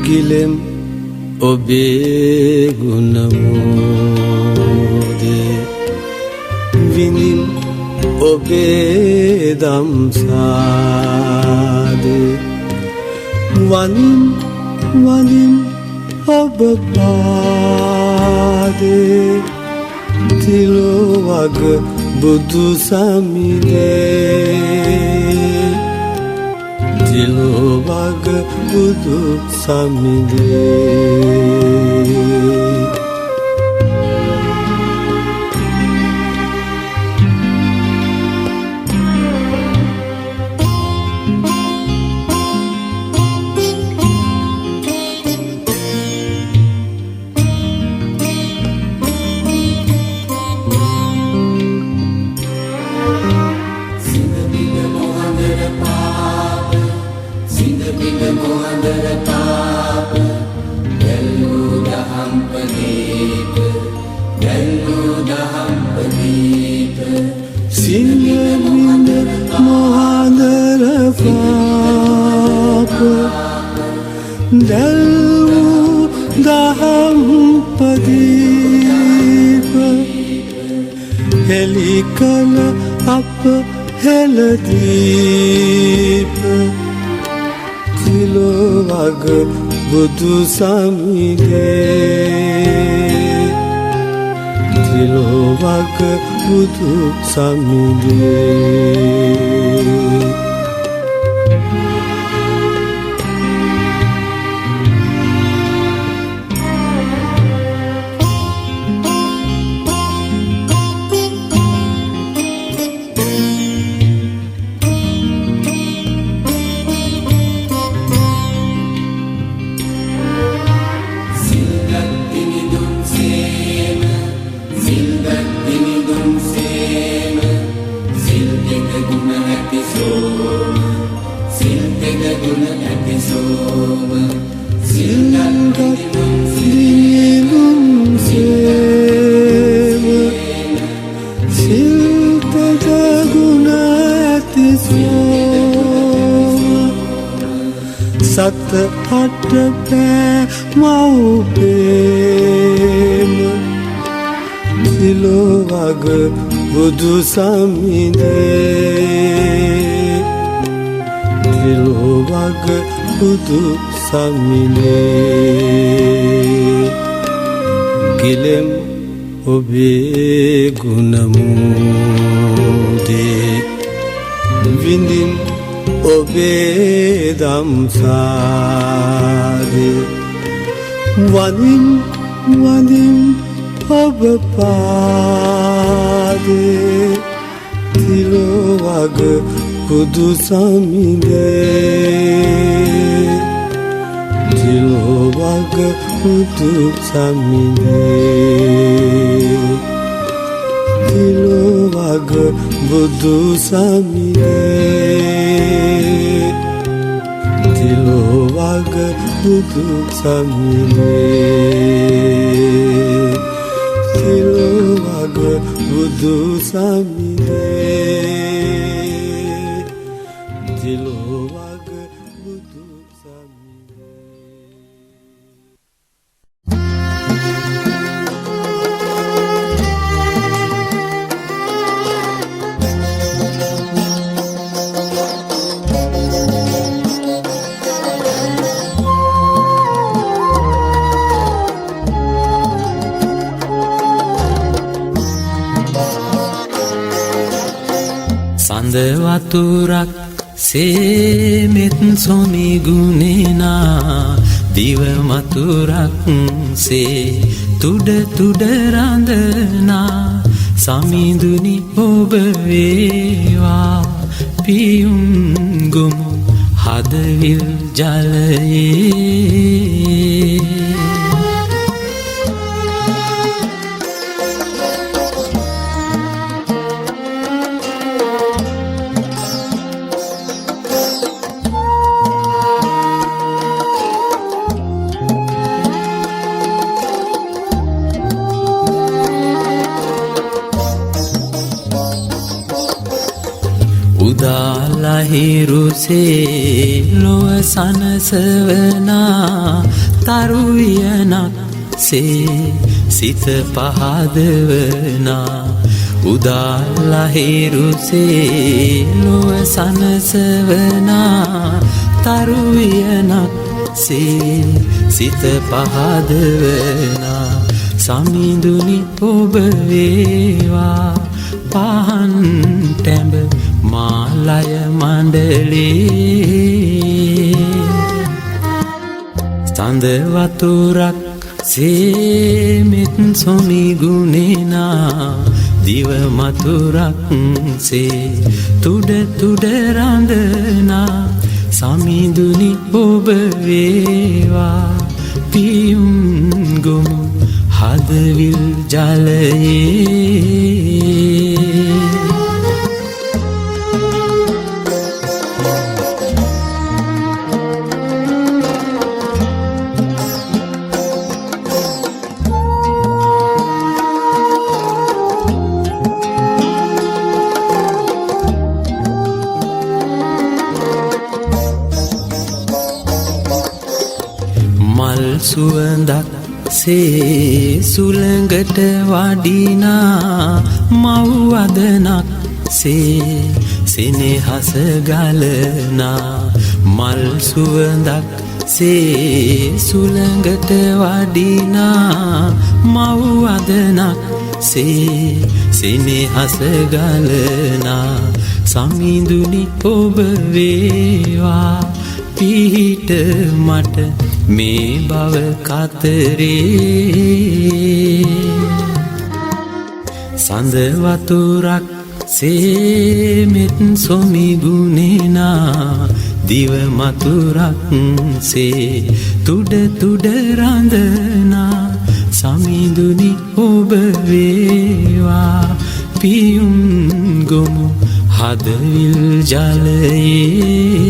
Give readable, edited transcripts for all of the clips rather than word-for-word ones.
ගිලෙම් ඔබේ ගුණමෝදේ විනිම් ඔබේ දම්සාදේ වනිම් වනිම් ඔබ පාදේ තිලොවග බුදු සමිනේ තිලොවග බුදු සමිනේ Helikala අප හෙළදීප තිලොවග බුදු සමිනේ තිලොවග බුදු සමිනේ සත අට පෑ මව්පේම තිලොවග බුදු සමිනේ තිලොවග බුදු සමිනේ ගිලෙම් ඔබේ ගුණමෝදේ විඳින් ඔබේ දම්සාදේ වනිම් වනිම් ඔබ පාදේ තිලොවග බුදු සමිනේ තිලොවග බුදු සමිනේ තිලොවග බුදු සමිනේ තිලොවග බුදු සමිනේ තිලොවග බුදු සමිනේ තිලොවග බුදු සමිනේ සඳ වතුරක් සේමෙත් සොමි ගුණේනා දිව මතුරක් සේ තුඩ තුඩ රඳනා සමිඳුනි ඔබ වේවා පියුම් ගොමු හදවිල් ජලයේ හිරුසේ ලොව සනසවනා තරුවියනක් සේ සිත පහදවනා උදාලහිරුසේ ලොව සනසවනා තරුවියනක් සේ සිත පහදවනා සමිඳුනි ඔබ වේවා පහන් ටැඹ මාලය මණ්ඩලේ සඳ වතුරක් සේමෙත් සොමි ගුණේනා දිව මතුරක් සේ තුඩ තුඩ රඳනා සමිඳුනි ඔබ වේවා පියුම් ගොමු හදවිල් ජලයේ සුවඳක් සේ සුළඟට වඩිනා මව්වදනක් සේ සෙනෙහස ගලනා මල් සුවඳක් සේ සුළඟට වඩිනා මව්වදනක් සේ සෙනෙහස ගලනා සමිඳුනි ඔබ වේවා පිහිට මට මේ බව කතරේ සඳ වතුරක් සේමෙත් සොමි ගුණේනා දිව මතුරක් සේ තුඩ තුඩ රඳනා සමිඳුනි ඔබ වේවා පියුම් ගොමු හදවිල් ජලයේ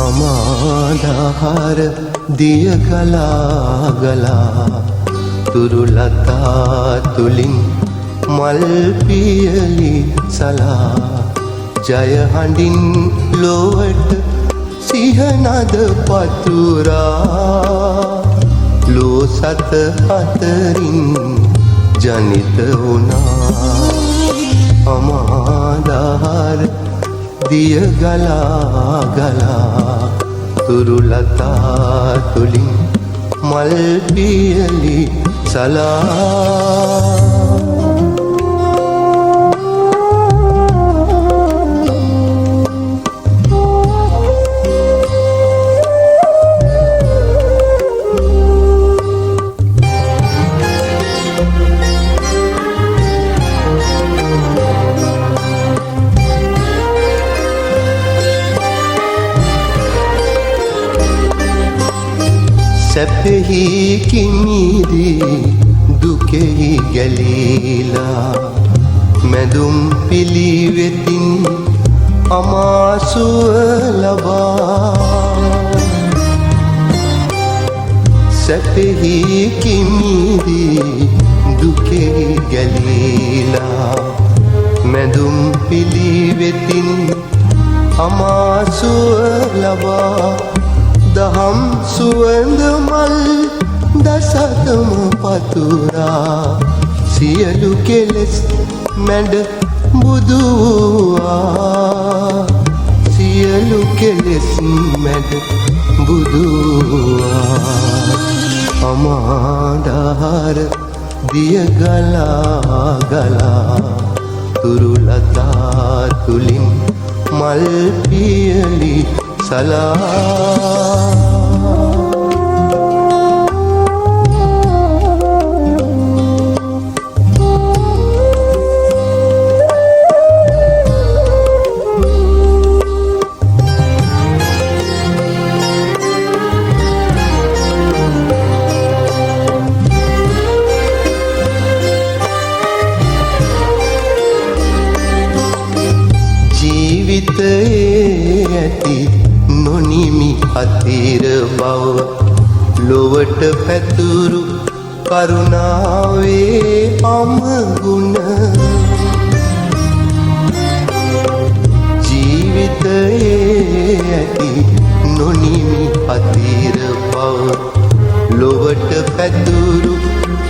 අමාදහර දිය ගලා ගලා තුරුලතා තුලින් මල් පියලි සලා ජය හඬින් ලොවට සිහනද පතුරා ලෝ සත අතරින් ජනිත වුණා අමාදහර දිය ගලා ගලා තුරුලතා තුලින් මල් පියලි සලා සැපෙහි කිමිදී දුකෙහි ගැලීලා මැදුම් පිළිවෙතින් අමාසුව ලබා සැපෙහි කිමිදී දුකෙහි ගැලීලා මැදුම් පිළිවෙතින් අමාසුව ලබා දහම් සුවඳ මල් දසතම පතුරා සියලු කෙලෙස් මැඩ බුදුවා සියලු කෙලෙස් මැඩ බුදුවා අමාදහර දිය ගලා ගලා තුරුලතා තුලින් මල් පියලි සලා ඇති නොනිමි අතිර බව ලොවට පැතුරු කරුණාවේ අමගුණ ජීවිතයේ ඇති නොනිමි අතිර බව ලොවට පැතුරු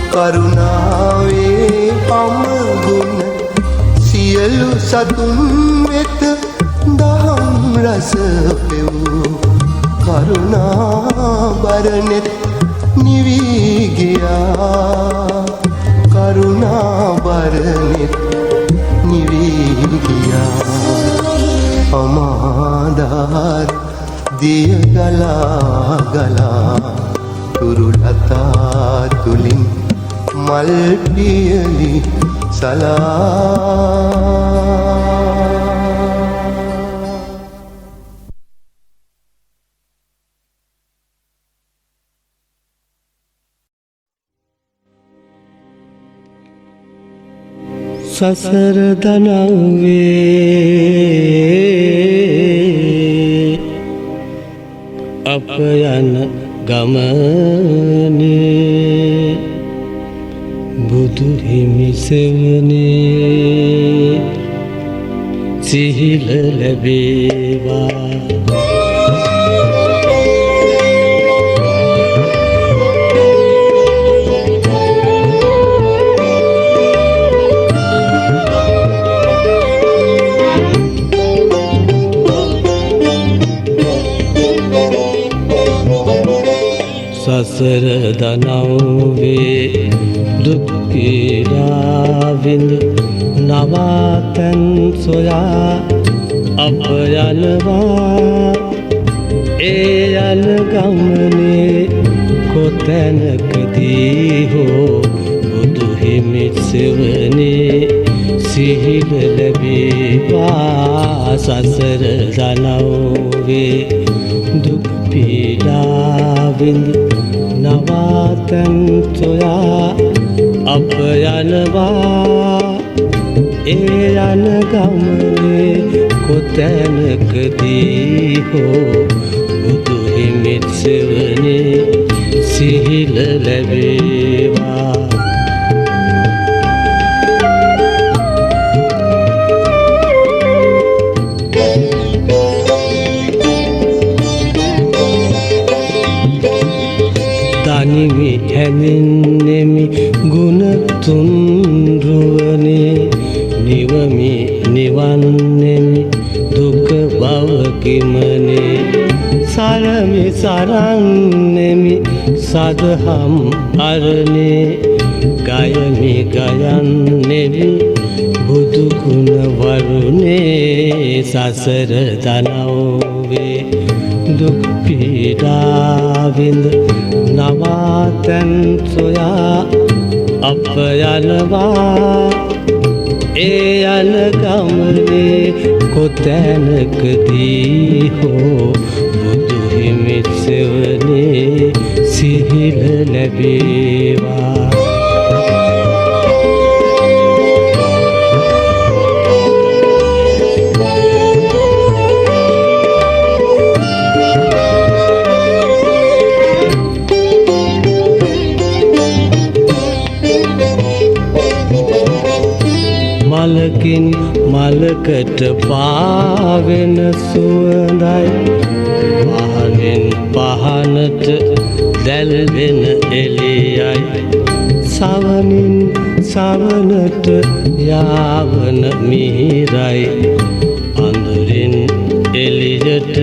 කරුණාවේ අමගුණ සියලු සතුන් වෙත දහම් රස පෙවූ කරුණා බරනෙත් නිවී ගියා කරුණා බරනෙත් නිවී ගියා අමාදාර දිය ගලා ගලා තුරුලතා තුලින් මල් පියලි සලා සසර දනව්වේ අප යන ගමනේ බුදු හිමි සෙවනේ සිහිල ලැබේවා සසර දනව්වේ දුක් පීඩා විඳ නවාතැන් සොයා අප යනවා ඒ යන ගමනේ කොතැනකදී හෝ බුදු හිමි සෙවනේ සිහිල ලැබේවා සසර දනව්වේ දුක් පීඩා විඳ නවාතැන් සොයා අප යනවා ඒ යන ගමනේ කොතැනකදී හෝ බුදු හිමි සෙවනේ සිහිල ලැබේවා තනිවි හැඳින්නෙමි ගුණ තුන්රුවනේ නිවමි නිවන්නෙමි දුක බවකිමනේ සරමි සරන්නෙමි සදහම් අරනේ ගයමි ගයන්නෙමි බුදු ගුණ වරුනේ සසර දනව්වේ දුක් පීඩා විඳ නවාතැන් සොයා අප යනවා ඒ යන ගමනේ කොතැනකදී හෝ බුදු හිමි සෙවනේ සිහිල ලැබේවා මලකින් මලකට පාවෙන සුවඳයි පහනෙන් පහනට දැල්වෙන එළියයි සවනින් සවනට යාවන මිහිරයි අඳුරින් එළියට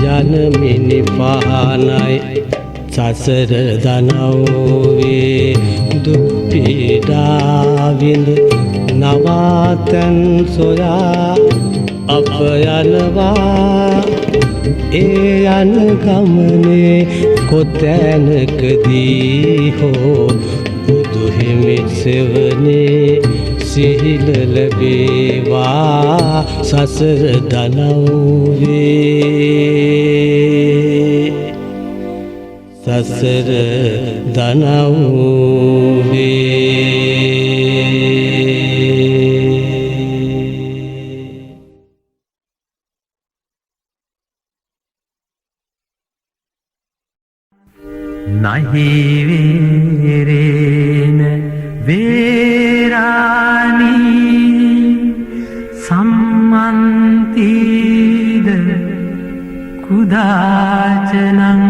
යන මිනි පහනයි සසර දනව්වේ දුක් පීඩා විඳ නවාතැන් සොයා අප යනවා ඒ යන ගමනේ කොතැනකදී හෝ බුදු හිමි සෙවනේ සිහිල ලැබේවා සසර දනව්වේ සසර දනව්වේ Nahi verena verani sammantida kudacanam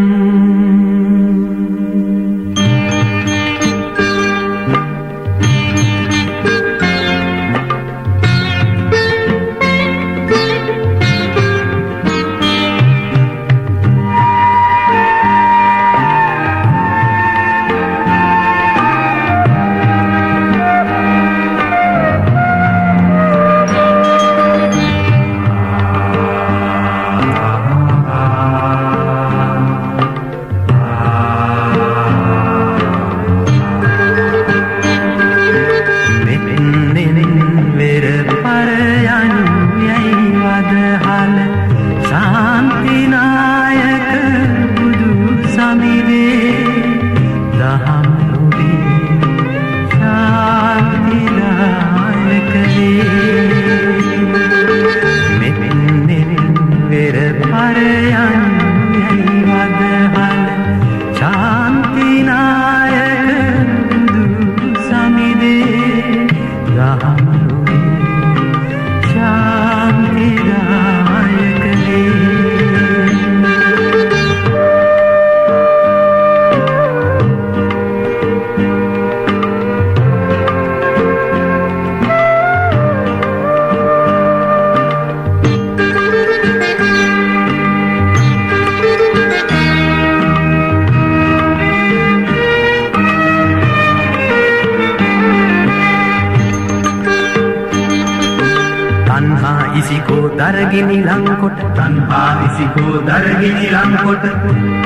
dargini langkot tanha isiko dargini langkot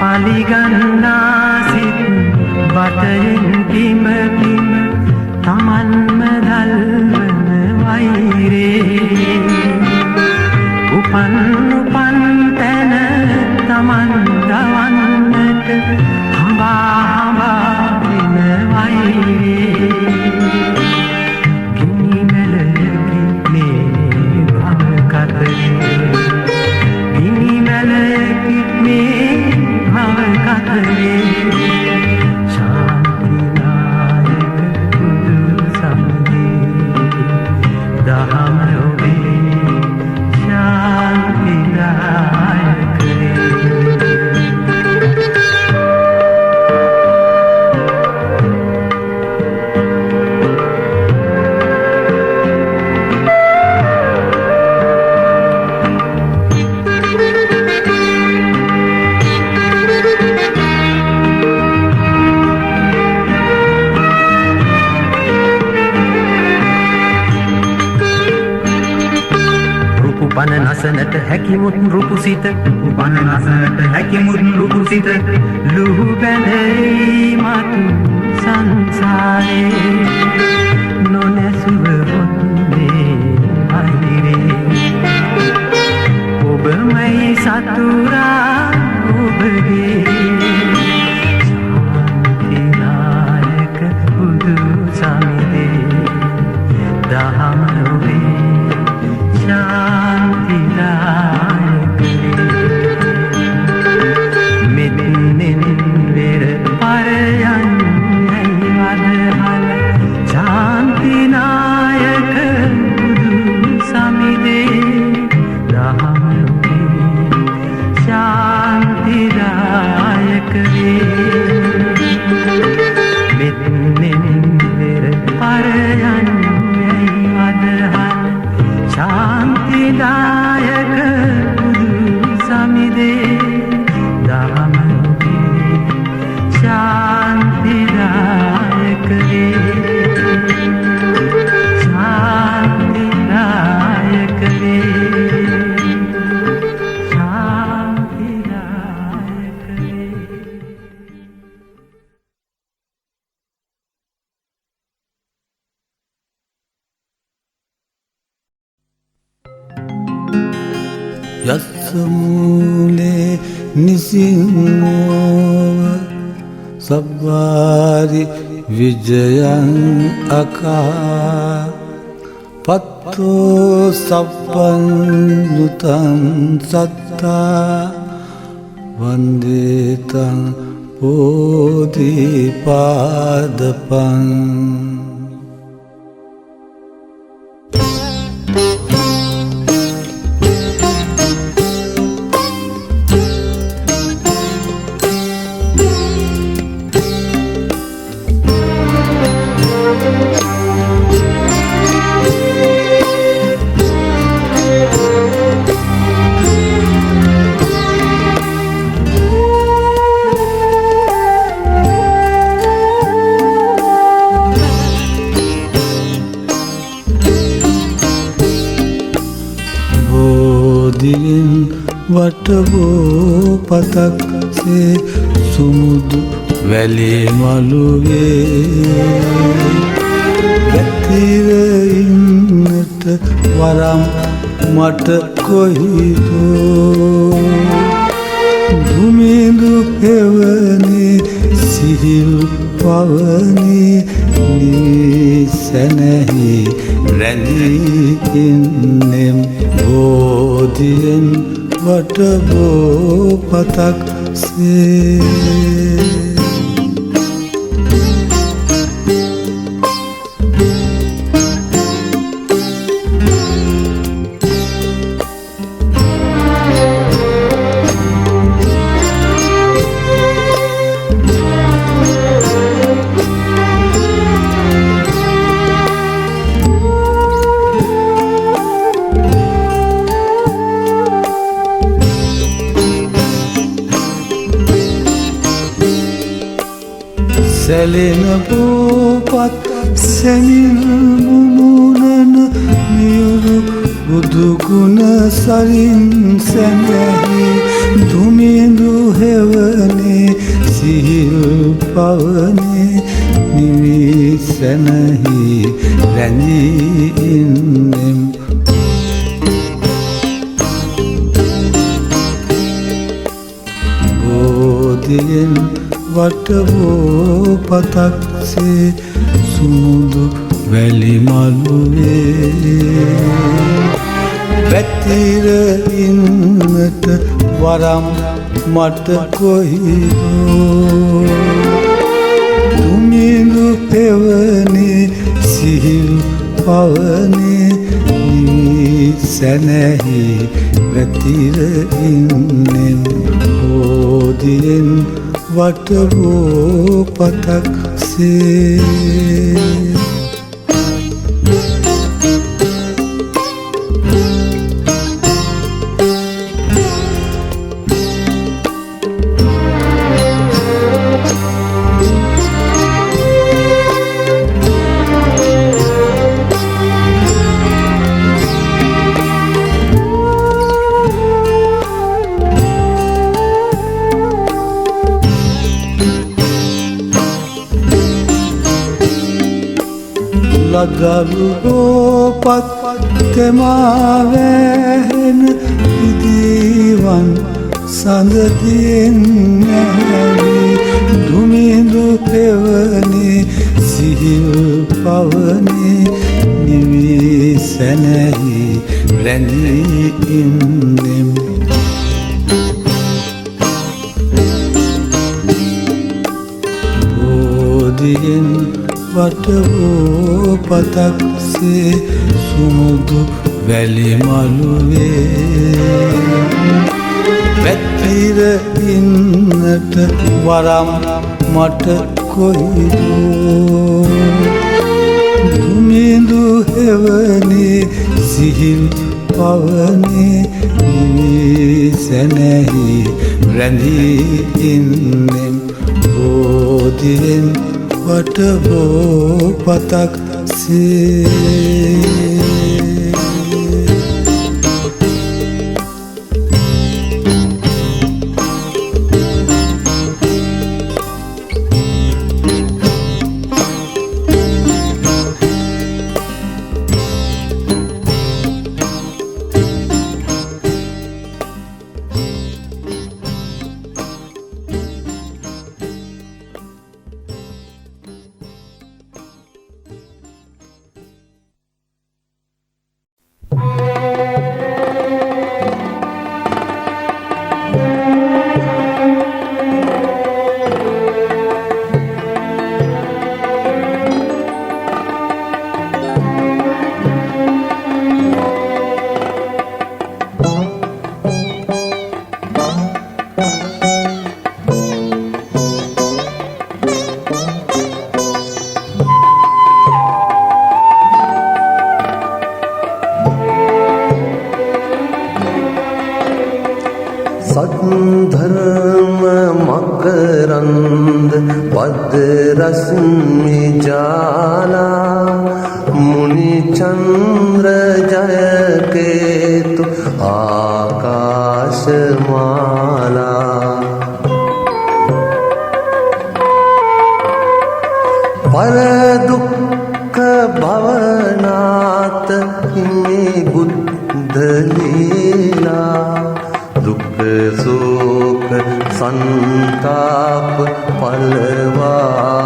paliganna sit batayin kim kim taman madalwan waire upan upan tana taman dawannat hamba hamba din waire Nasanat hakimut rupusita upan nasanat hakimut rupusita luhu bandai matu sansare nonesuv honne ahire oba mai satura obage shanti nayak budu samide dahamove shanti මෙතෙන් වෙර පරයන් ඇයිවද හල ශාන්ති නායක බුදු සමිදේ දහමේ ශාන්ති දායක මෙතෙන් වෙර පරයන් ඇයිවද හල ශාන්ති දායක බුදු සමිදේ Shanti Dayakare शांतिदायक वे। यस्मूले निसिन्नोव सब्वारि विजयं अका पत्तो सप्पन्नुतं सत्ता वन्दितं बोधिपादपम् वटवो पतक से सुमुद वैली मलुगे गतिर इन्नट वरम मट कोई दो धुमिंदु पेवनी सिहिल पवनी निसनहि रंजी इन्नेम बोधियन वटवो पतक से सेलिन बोपत सेनिल मुमुनन मियुरु बुदुगुण सरिन सेनेहि धुमिंदु हेवने सिहिल पवने निविसनहि रंजी इन्नेम बोधियन वटवो पतक से सुमुदु वैली मालुवे व्यतिर इन्नट वरम मट कोई दो धुमिंदु पेवने सिहिल पवने निसनहि व्यतिर इन्नेम बोधियन वटवो पतक से लगलु बोपत तेमावेन दीवन संददीन धुमिंदु पेवने सिहिल पवने निविसनहि रंजी इन्नेम बोधियन वटवो पतक से सुमुदु वैली मालुवे व्यतिर इन्नट वरम मट कोई दो धुमिंदु हेवने सिहिल पवने निविसनहि रंजी इन्नेम बोधियन वटवो पतक से सद्धर्म मकरंद पद रश्मि जाला मुनि चंद्र जय केतु आकाश माला पर दुख भवनाथ में बुद्ध लीला दुख शोक संताप पलवारिवा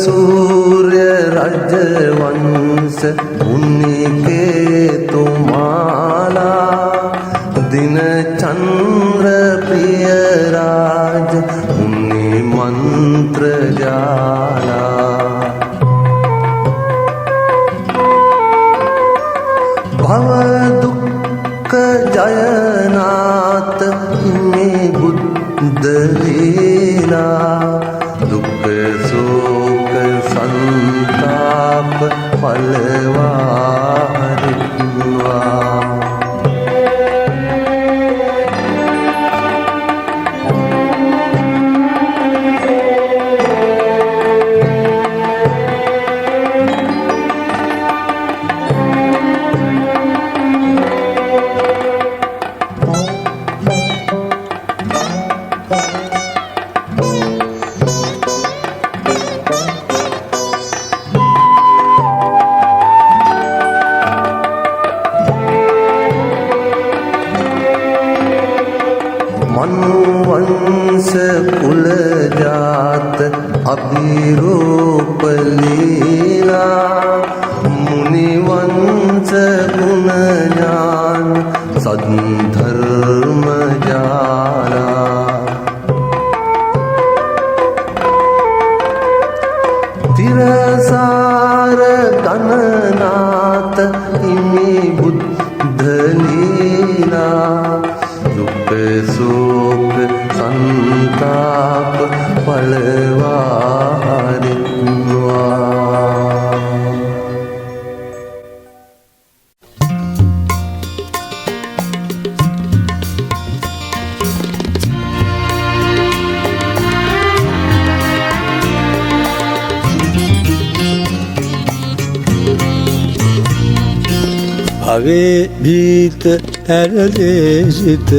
सूर्य राजवंश उनके तुम्हारा दिन चंद्र प्रिय राज उन्हीं मंत्र जाला भव दुख जयनाथ में बुद्ध लीला दुख शोक संताप पलवारिवा मनुवंश कुल जात अभिरूप लीला मुनिवंश गुण ज्ञान सद्धर्म जाला तिरसार गणनाथ इमे बुद्ध लीला दुख शोक संताप पलवारिवा भवे भीत हरदेशित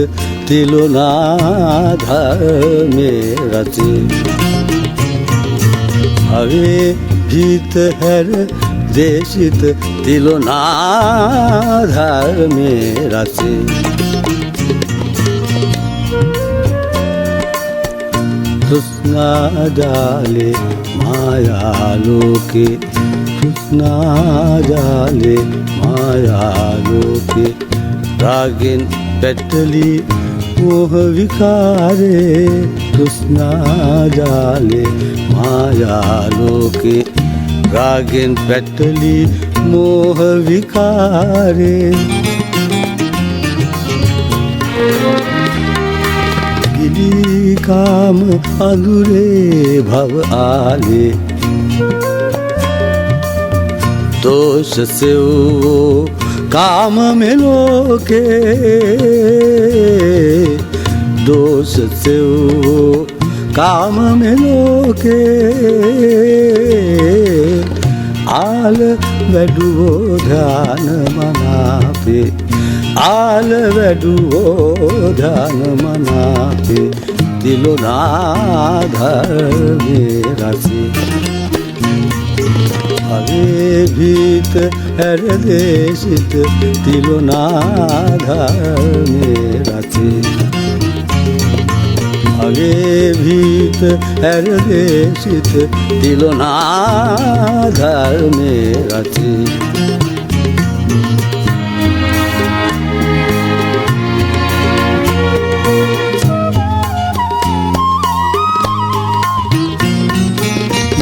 तिलुनाधार में रचे भवे भीत हरदेशित तिलुनाधार में रचे तृष्णा जाले माया लोके तृष्णा जाले माया लोके रागिन पेटली मोह विकारे तृष्णा जाले माया लोके रागिन पेटली मोह विकारे गिली काम अधूरे भव आले दोष से वो काम में लोके दोष से वो काम में लोके आल वेडुवो ध्यान मनापे आल वेडुवो ध्यान मनापे तिलुनाधार में रचे भवे भीत हरदेशित तिलुनाधार में रचे भवे भीत हरदेशित तिलुनाधार में रचे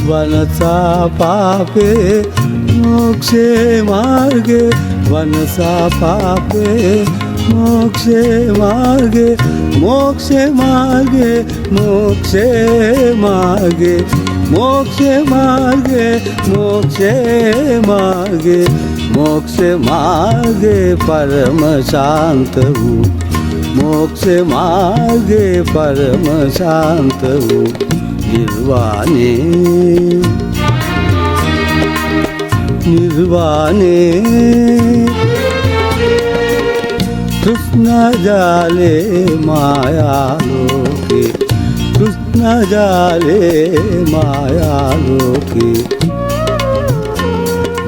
वनसा पापे मोक्षे मार्गे वनसा पापे मोक्षे मार्गे मोक्षे मार्गे मोक्षे मार्गे मोक्षे मार्गे मोक्षे मार्गे मोक्षे मार्गे परम शांत हूँ मोक्षे मार्गे परम शांत हूँ निर्वाणे निर्वाणे कृष्ण जाले माया लोके कृष्ण जाले माया लोके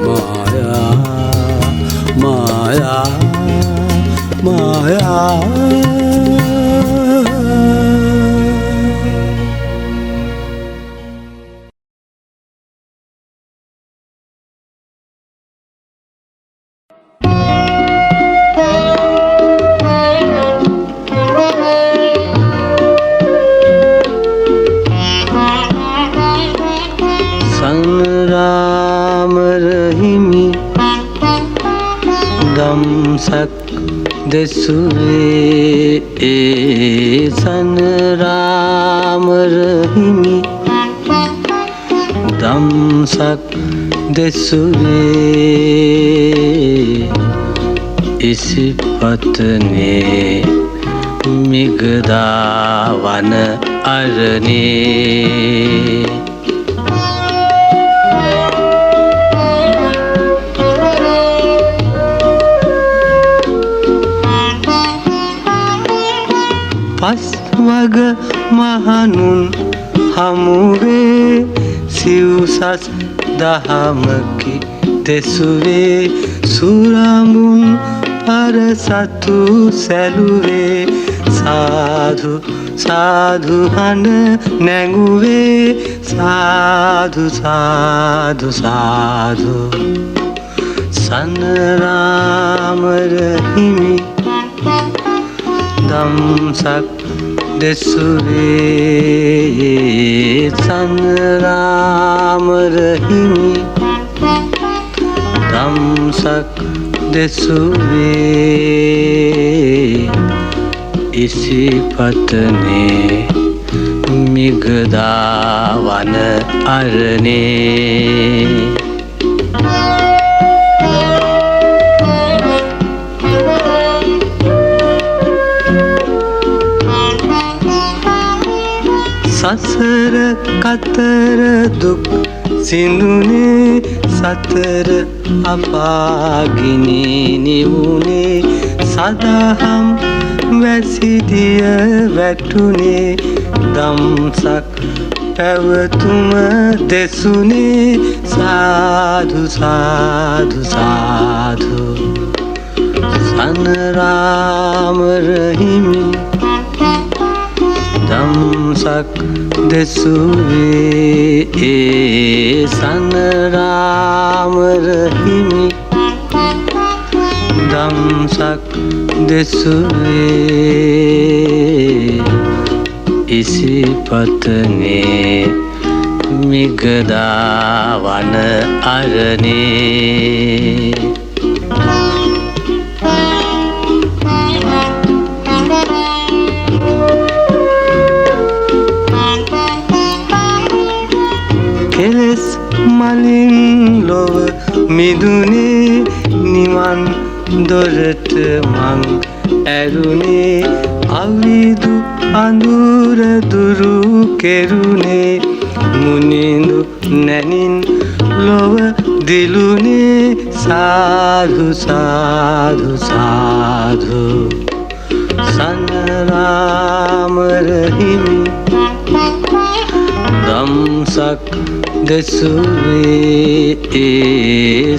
माया माया माया देसुरे सन राम रहीमी दम सक देसुरे इस पत्ने मिगदा वन अरने පස්වග මහනුන් හමුවේ සිව්සස් දහමකි දෙසුවේ සුරමුන් පරසතු සැලුවේ සාධු සාධු හඬ නැඟුවේ සාධු සාධු සාධු සනරාමර හිමි दमसक देसुरे सन राम रहीमी दमसक देसुरे इसी पत्ने मिगदा वन अरने සසර කතර දුක් සිඳුනේ සතර අපාගිනි නිවුනේ සදහම් වැසිදිය වැටුනේ දම්සක් පැවතුම දෙසුනේ සාධු සාධු සාධු සනරාම රහිමි दमसक देसुरे सन राम रहीमी दमसक देसुरे इसी पत्ने मिगदा वन अरने කෙලෙස් මලින් ලොව මිදුනේ නිවන් දොරට මං ඇරුනේ අවිදු අඳුර දුරු කෙරුනේ මුනිඳු නැනින් ලොව දිලුනේ සාධු සාධු සාධු සනරාම රහිමි दमसक देसुरे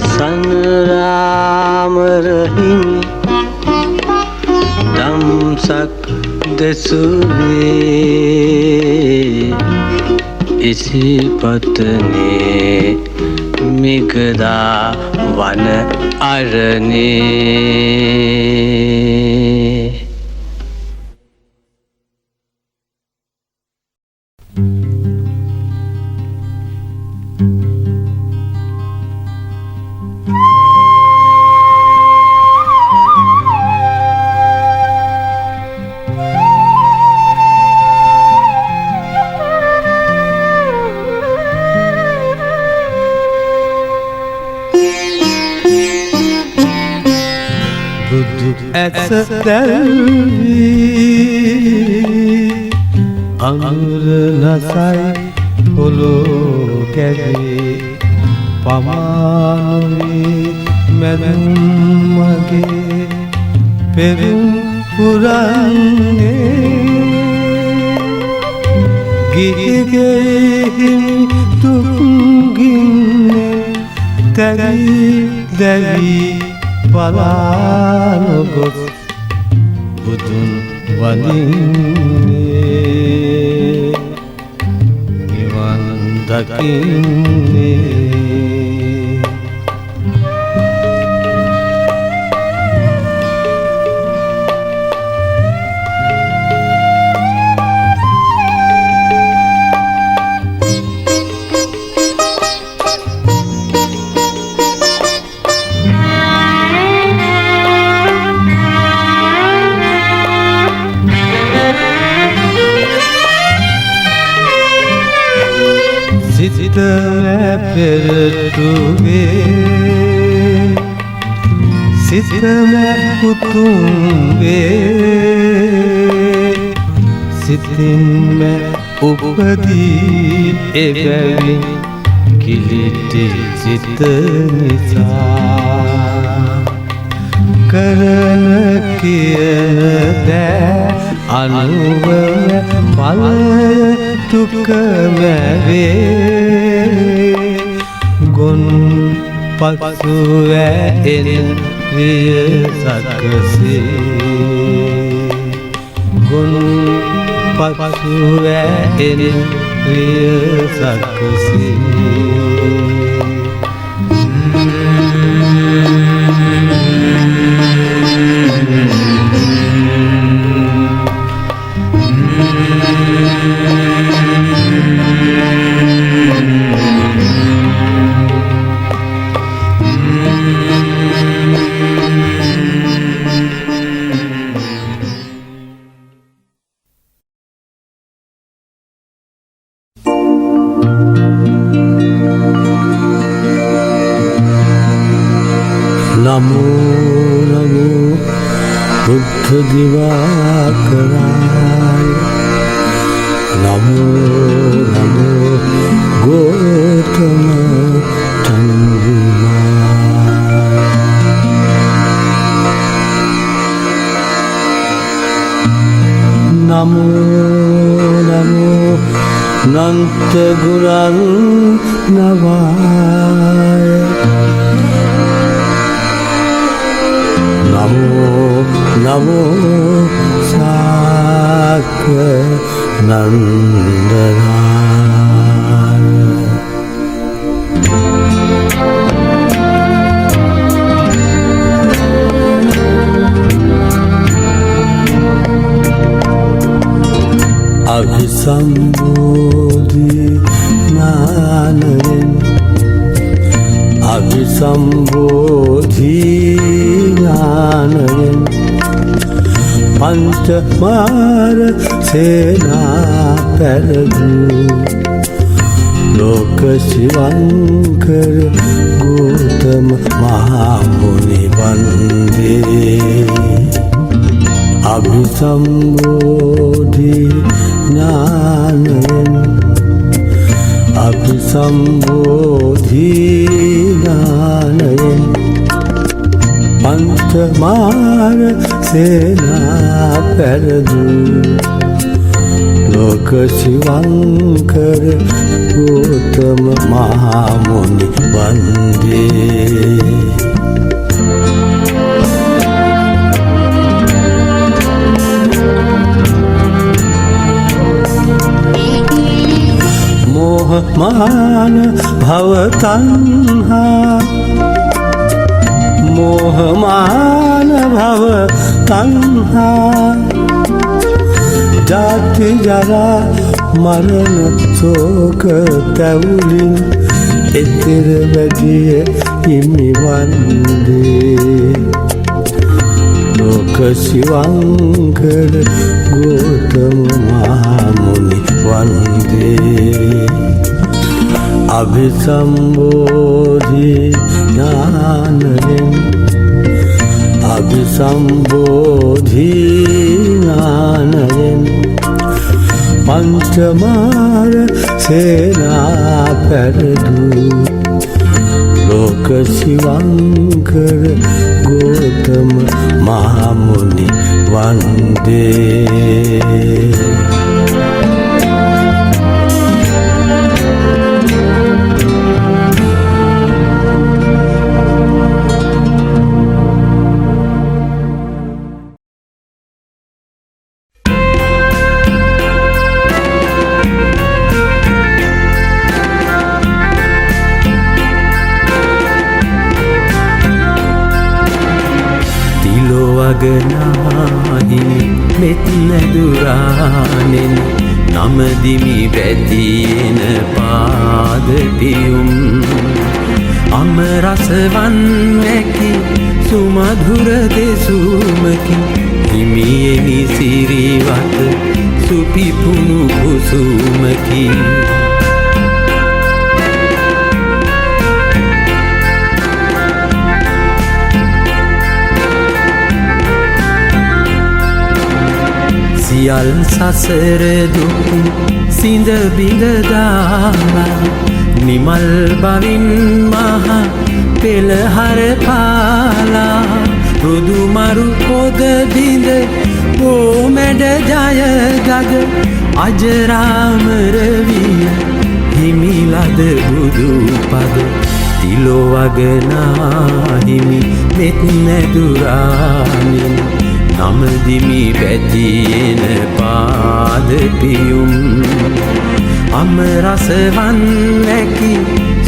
सन राम रहीमी दमसक देसुरे इसी पत्ने मिगदा वन अरने දුක් ඇස දැල්වී අඟුර නසයි පොළොව කැදී පමානුවී මැදුම් මගේ පෙරුම් පුරන්නේ ගිහිගෙහින් තුන්ගින්නේ තැවී දැවී පලානොගොස් බුදුන් වඳින්නේ නිවන් දකින්නේ සිත පෙරටුවේ සිතම පුතුම් වේ සිතින්ම උපදී එබැවින් කිලිටි සිත නිසා කරන කියන දෑ අනුවම පලය දුකම වේ ගොන් පසුව එන විය සකසේ ගොන් පසුව එන විය සකසේ नमो नमो बुद्ध दिवाकराय नमो नमो गौतम तंगुमाय नमो नमो नंत गुरं नवाय नमो नमो साक नंदनाय अभिसंबोधि ज्ञानरेन अभिसंबोधि ज्ञानरेन पंचमार सेना पैरदू लोक शिवंकर गौतम महामुनि वंदे अभिसंबोधि ज्ञानरेन अभिसंबोधि ज्ञानरेन पंचमार सेना पैरदू लोक शिवंकर गौतम महामुनि वंदे मोहमान भव तन्हा मोहमान भव तन्हा जाति जरा मरण शोक तौलिन इतिर बजिय इमि वंदे लोक शिवंकर गौतम महामुनि वंदे अभिसंबोधि ज्ञानरेन අභිසම්බෝධීනානයෙන් පංචමාර සේනා පැරදූ ලෝක සිවංකර ගෝතම මහමුනි වන්දේ. වගනාහිමි මෙත් නැදුරානෙන් නමදිමි වැදින පාදපියුම් අමරසවන් නැකි සුමධුර දෙසුමකි හිමියෙනි සිරිවත සුපිපුුණු කුසුමකි සියල් සසර දුක් සිඳ බිඳ දාලා නිමල් බවින් මහ පෙළහර පාලා රුදු මරු පොද බිඳ බෝමැඩ ජය ගග අජරාමර විය හිමිලද බුදු පද තිලොවගනාහිමි මෙත් නැදුරානින් නමදිමි වැදින පාදපියුම් අමරසවන් නැකි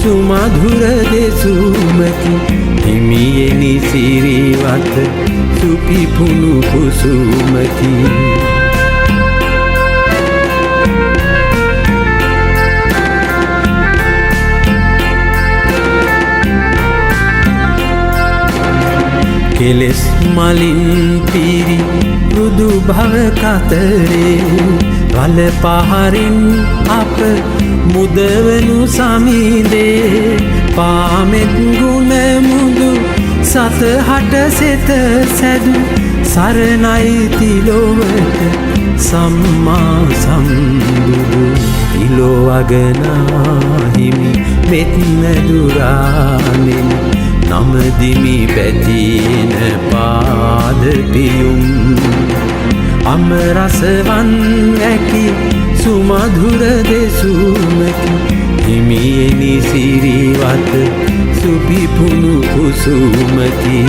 සුමධුර දෙසුමකි හිමියෙනි සිරිවත සුපිපුුණු කුසුමකි කෙලෙස් මලින් පිරි මෘදු භව කතරේ රළ පහරින් අප මුදවනු සමිදේ පාමෙත් ගුණ මුදු සතහට සෙත සැදු සරණයි තිලොවට සම්මා සම්බුදු තිලොවගනාහිමි මෙත් නැදුරානෙන් නමදිමි වැදින පාදපියුම් අමරසවන් නැකි සුමධුර දෙසුමකි හිමියෙනි සිරිවත සුපිපුුණු කුසුමකි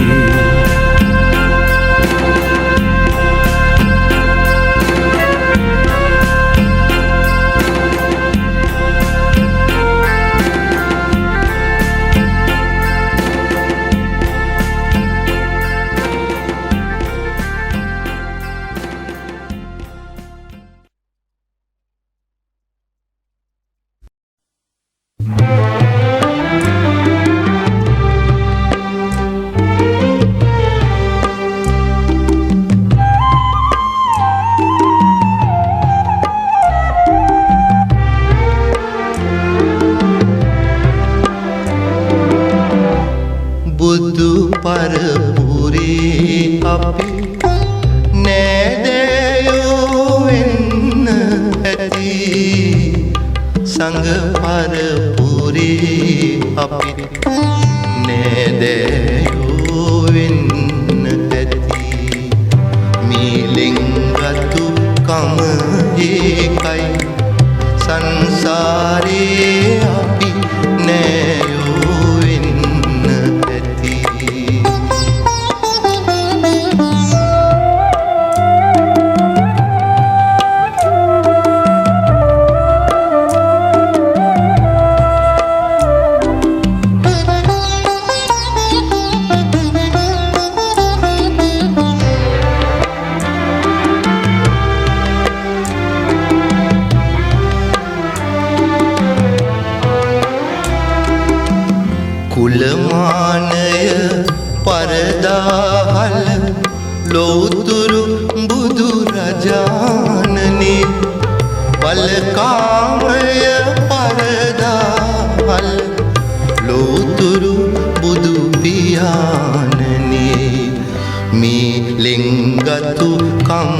ලිංගතු කම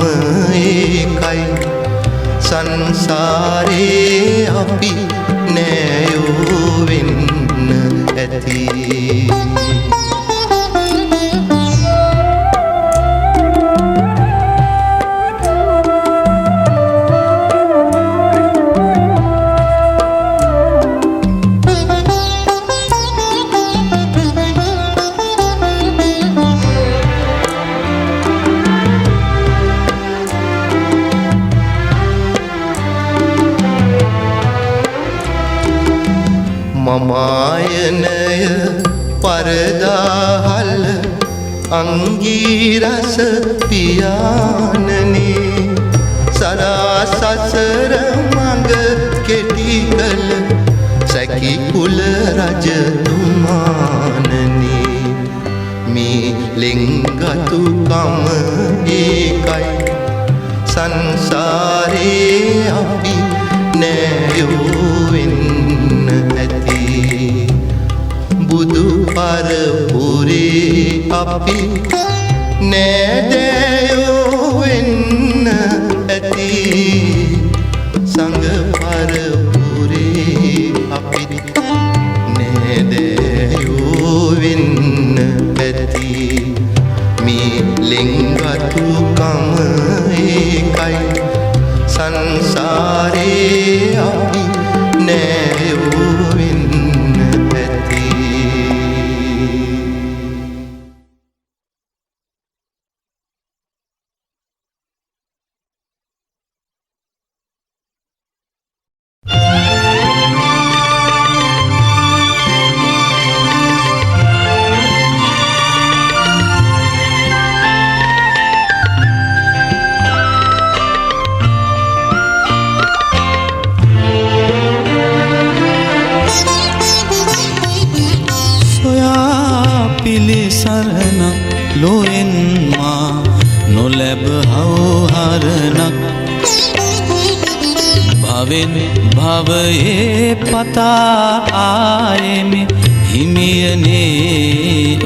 ඒකයි සංසාරේ අපි නෑයෝ වෙන්න ඇති මමායනය පරදාහල්ල අංගීරස පියානනේ සරාසසර මඟ කෙටි කළ සැකි කුල රජතුමානනේ මේ ලිංගතුකම ඒකයි සංසාරේ අපි නෑයෝ වෙන්න ඇති බුදු පරපුරේ අපි නෑදෑයෝ වෙන්න ඇති සංඝ පරපුරේ අපි නෑදෑයෝ වෙන්න ඇති මේ ලිංගතුකම ඒකයි සංසාරේ අපි නෑයෝ වෙන්න ඇති පිළිසරණක් ලොවෙන් මා නොලැබ හවුහරණක් භවෙන් භවයේ පතා ආයෙමි හිමියනේ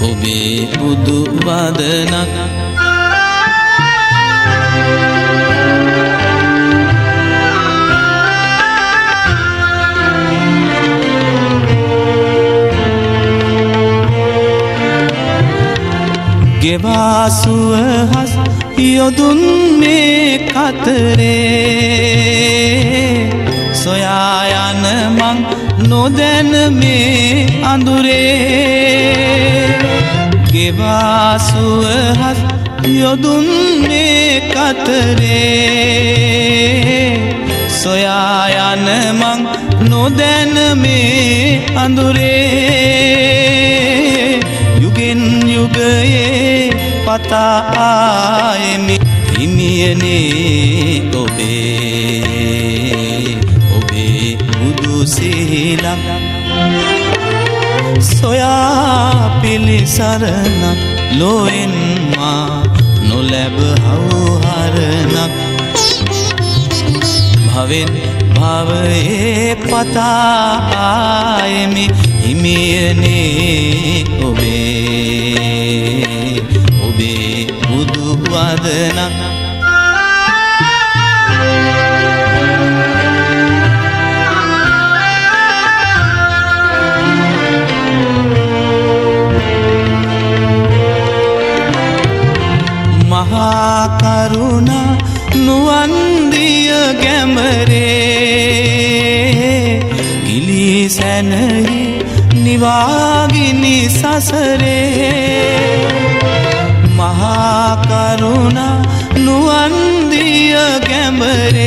ඔබේ බුදු වදනක් ගෙවාසුවහස් යොදුන් මේ කතරේ සොයා යන මං නොදැන මේ අඳුරේ ගෙවාසුවහස් යොදුන් මේ කතරේ සොයා යන මං නොදැන මේ අඳුරේ යුගෙන් යුගයේ පතා ආයෙමි හිමියනේ ඔබේ බුදු සිහිලක් සොයා පිළිසරණක් ලොවෙන් මා නොලැබ හවුහරණක් භවෙන් භවයේ පතා ආයෙමි හිමියනේ ඔබේ බුදු වදනක් මහා කරුණා නුවන් දිය ගැඹරේ ගිලී සැනහි නිවාගිනි සසරේ මහා කරුණා නුවන් දිය ගැඹරේ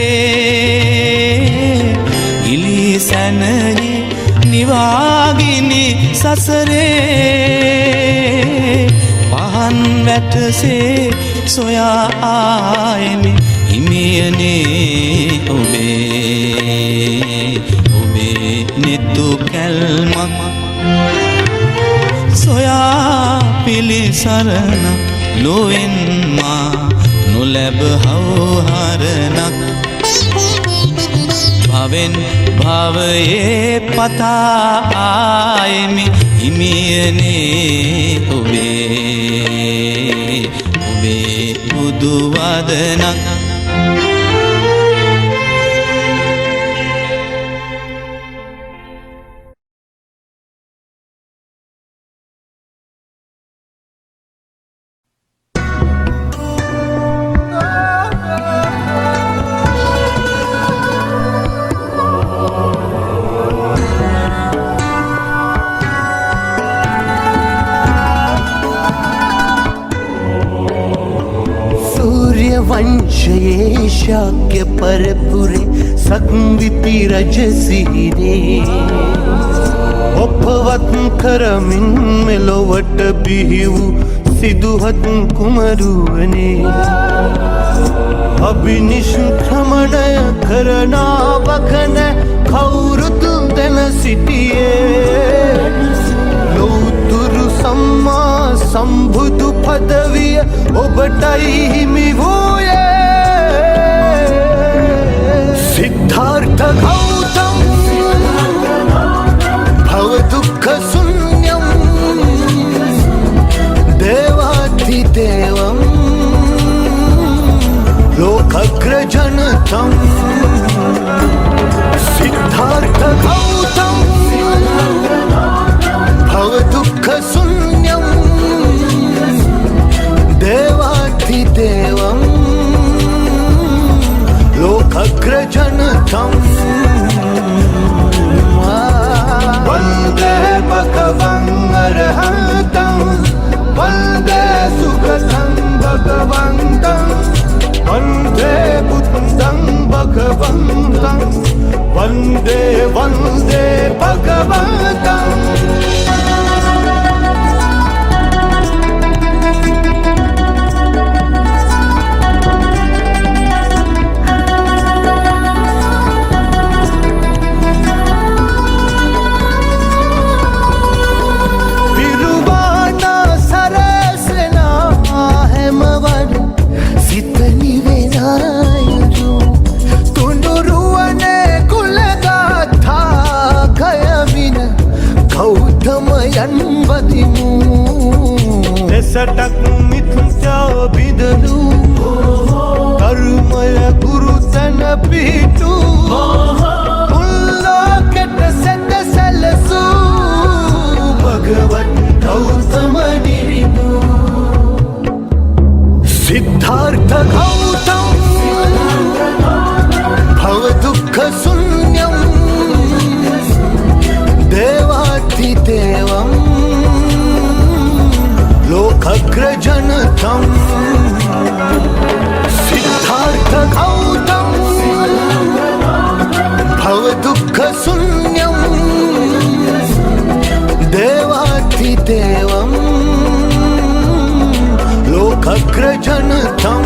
ගිලී සැනහි නිවාගිනි සසරේ පහන් වැටසේ සොයා ආයෙමි හිමියනේ ඔබේ නෙතු කැල්මක් සොයා පිළිසරණක් ලොවෙන් මා නොලැබ හවුහරණක් භවෙන් භවයේ පතා ආයෙමි හිමියනේ ඔබේ බුදු වදනක් वंशये शाक्य परपुरे संविति रजसीरे ඔපවත් කරමින් මෙලොවට බිහි වූ සිදුහත් කුමරුවනේ අභිනිෂ්ක්‍රමණය කරනාවකන කවුරුත් දැන සිටියේ ලෞතුරු සම්මා සම්බුදු පදවිය ඔබටයි හිමි වූයේ සිද්ධාර්ථ ගෞතම භව දුක්ඛ ශුන්‍යම් දේවාධිදේවම් लोकग्रजनतं सिद्धार्थ गौतम भव दुःख शून्यं देवाधिदेवं लोकग्रजनतं वन्दे भगवन् अरहतं वन्दे सुगतं भगवन्तं वन्दे बुद्धं भगवन्तं वन्दे वन्दे भगवन्तं යන්වදිමු එසටක් මිත්‍යා බිදනු කර්මය ගුරු තන පිටු උල්ලෝකෙට සැට සැලසු භගවත් ගෞතම නිරිදු සිද්ධාර්ථ ගෞතම භව දුක්ඛ ශුන්‍යම් देवाधिदेवं लोकग्रजनतं सिद्धार्थ गौतम भव दुःख शून्यं देवाधिदेवं लोकग्रजनतं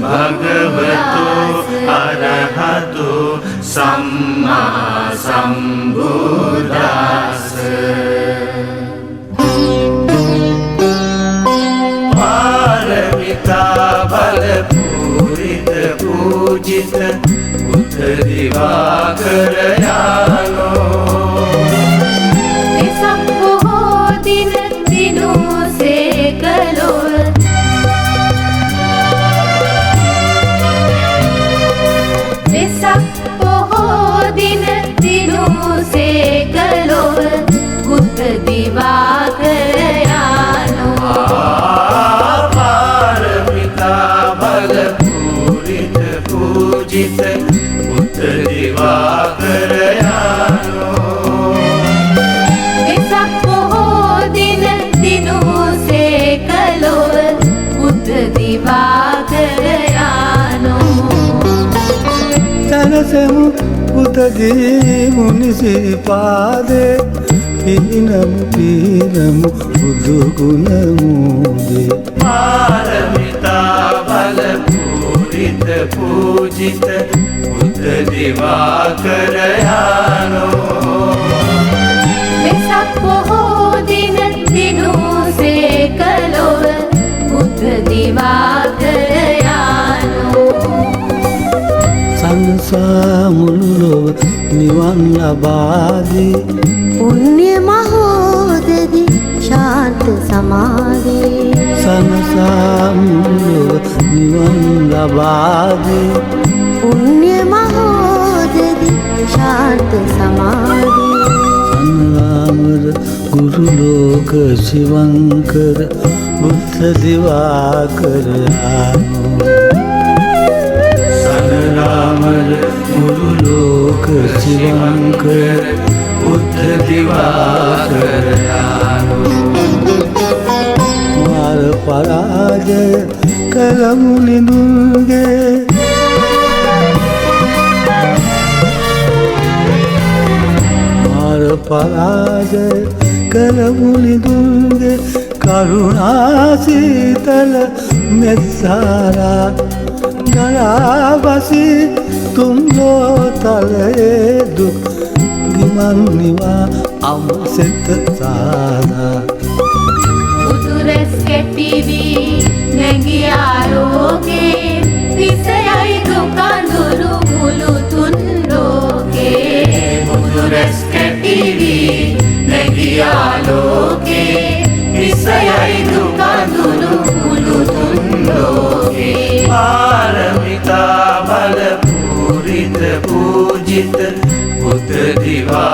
भगवतो अरहतो सम्मा सम्बुद्धास्स पारमिता बलपूरित पूजित दिवाकर यानो सब हो दिन दिनों से कलो सब हो दिन दिनों से कलो बुद्ध दिवाकर यानो पारमिता बल पूरित पूजित दिवाकर यानो सब हो दिन दिनों से कलो बुद्ध दिवा සැවසෙමු පුතදී මුනිසිපාදේ පිනමු පිනමු බුදු ගුණ මුදේ පාරමිතා බල පූරිත පූජිත බුද්ධ දිවාකර යානෝ වෙසක් පොහෝ දින දිනුසේ කළොව බුද්ධ දිවාකර යානෝ සංසා මුළු ලොව නිවන් ලබාදී පුණ්‍ය මහෝදදි ශාන්ත සමාධි සංසා මුළු ලොව නිවන් ලබාදී පුණ්‍ය මහෝදදි ශාන්ත සමාධි සනරාමර ගුරු ලෝක ශිවංකර බුද්ධ දිවාකර යානෝ සනරාමර ගුරු ලෝක ශිවංකර බුද්ධ දිවාකර යානෝ මාර පරාජය කළමු නිදුන්ගේ පරාජය කළමු නිදුන්ගේ කරුණා සීතල මෙත්සාරා ගලාබසි තුන්ලෝතලයේ දුක් ගිමන් නිවා අමසෙත සාදා උතුරස් කැටිවී නැගියා ලෝකේ විසයයි දුකඳුරු මුළු තුන් ලෝකේ උතුරස් කැටිවී නැගියා ලෝකේ විසයයි දුකඳුරු මුළු තුන් ලෝකේ පාරමිතා බල පූරිත පූජිත බුද්ධ දිවා